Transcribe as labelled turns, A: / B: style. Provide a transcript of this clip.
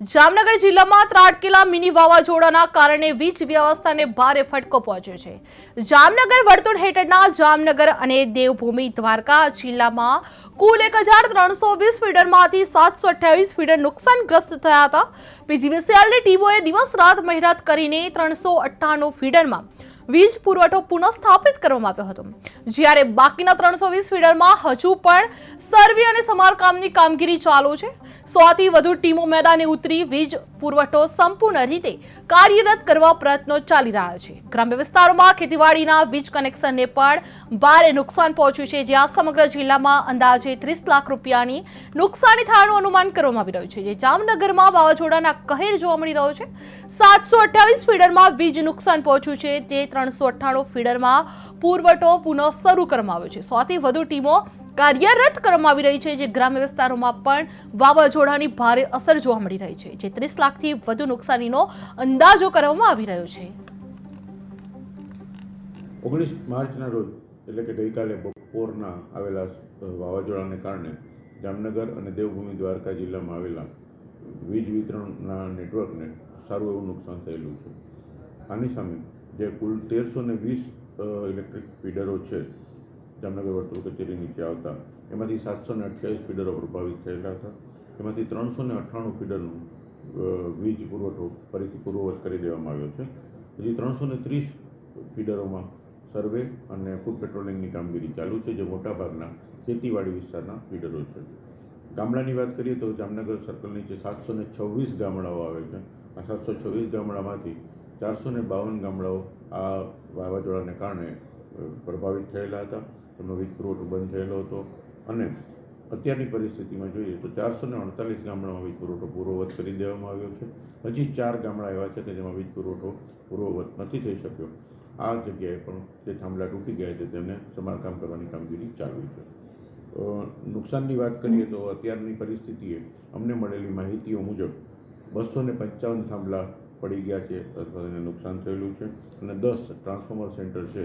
A: જામનગર જિલ્લામાં ત્રાટકેલા મિની વાવાઝોડાના કારણે વીજ વ્યવસ્થાને ભારે ફટકો પહોંચ્યો છે। જામનગર વર્તુળ હેઠળના જામનગર અને દેવભૂમિ દ્વારકા જિલ્લામાં કુલ 1320 ફીડરમાંથી 728 ફીડર નુકસાનગ્રસ્ત થયા હતા। પીજીવીસીએલની ટીમોએ દિવસ રાત મહેનત કરીને 398 ફીડરમાં વીજ પુરવઠો પુનઃસ્થાપિત કરવામાં આવ્યો હતો, જ્યારે બાકીના 320 ફીડરમાં હજુ પણ સર્વે અને સમારકામની કામગીરી ચાલુ છે। 100 થી વધુ ટીમો મેદાને ઉતરી વીજ પુરવઠો સંપૂર્ણ રીતે કાર્યરત કરવા પ્રયત્નો ચાલી રહ્યા છે। ગ્રામ્ય વિસ્તારોમાં ખેતીવાડીના વીજ કનેક્શનને પણ ભારે નુકસાન પહોંચ્યું છે, જ્યાં સમગ્ર જિલ્લામાં અંદાજે 30 લાખ રૂપિયાની નુકસાની થયાનું અનુમાન કરવામાં આવી રહ્યું છે। જે જામનગરમાં વાવાઝોડાના કહેર જોવા મળી રહ્યો છે। 728 ફીડરમાં વીજ નુકસાન પહોંચ્યું છે, જે 398 ફીડરમાં પુરવઠો પુનઃ શરૂ કરવામાં આવ્યો છે। 100 થી વધુ ટીમો કાર્યરત કરવામાં આવી રહી છે, જે ગ્રામ્ય વિસ્તારોમાં પણ વાવાઝોડાની ભારે અસર જોવા મળી રહી છે, જે 30 લાખથી વધુ નુકસાનીનો અંદાજો કરવામાં આવી રહ્યો છે।
B: 19 માર્ચના રોજ એટલે કે ગઈકાલે બપોરના આવેલા વાવાઝોડાને કારણે જામનગર અને દેવભૂમિ દ્વારકા જિલ્લામાં આવેલા વીજ વિતરણના નેટવર્કને સારું એવું નુકસાન થયેલું છે। આની સામે જે કુલ 1320 ઇલેક્ટ્રિક ફીડરો છે જામનગર વર્તુળ કચેરી નીચે આવતા, એમાંથી 728 ફીડરો પ્રભાવિત થયેલા હતા। એમાંથી 398 ફીડરનું વીજ પુરવઠો ફરીથી પૂર્વવત કરી દેવામાં આવ્યો છે। હજી 330 ફીડરોમાં સર્વે અને ફૂડ પેટ્રોલિંગની કામગીરી ચાલુ છે, જે મોટાભાગના ખેતીવાડી વિસ્તારના ફીડરો છે। ગામડાની વાત કરીએ તો જામનગર સર્કલ નીચે 726 ગામડાઓ આવે છે। આ 726 ગામડામાંથી 452 ગામડાઓ આ વાવાઝોડાને કારણે પ્રભાવિત થયેલા હતા, તેમનો વીજ પુરવઠો બંધ થયેલો હતો। અને અત્યારની પરિસ્થિતિમાં જોઈએ તો 448 ગામડામાં વીજ પુરવઠો પૂર્વવત કરી દેવામાં આવ્યો છે। હજી 4 ગામડા એવા છે કે જેમાં વીજ પુરવઠો પૂર્વવત નથી થઈ શક્યો। આ જગ્યાએ પણ જે થાંભલા તૂટી ગયા છે તેમને સમારકામ કરવાની કામગીરી ચાલુ છે। નુકસાનની વાત કરીએ તો અત્યારની પરિસ્થિતિએ અમને મળેલી માહિતીઓ મુજબ 255 થાંભલા પડી ગયા છે અથવા તેને નુકસાન થયેલું છે, અને 10 ટ્રાન્સફોર્મર સેન્ટર છે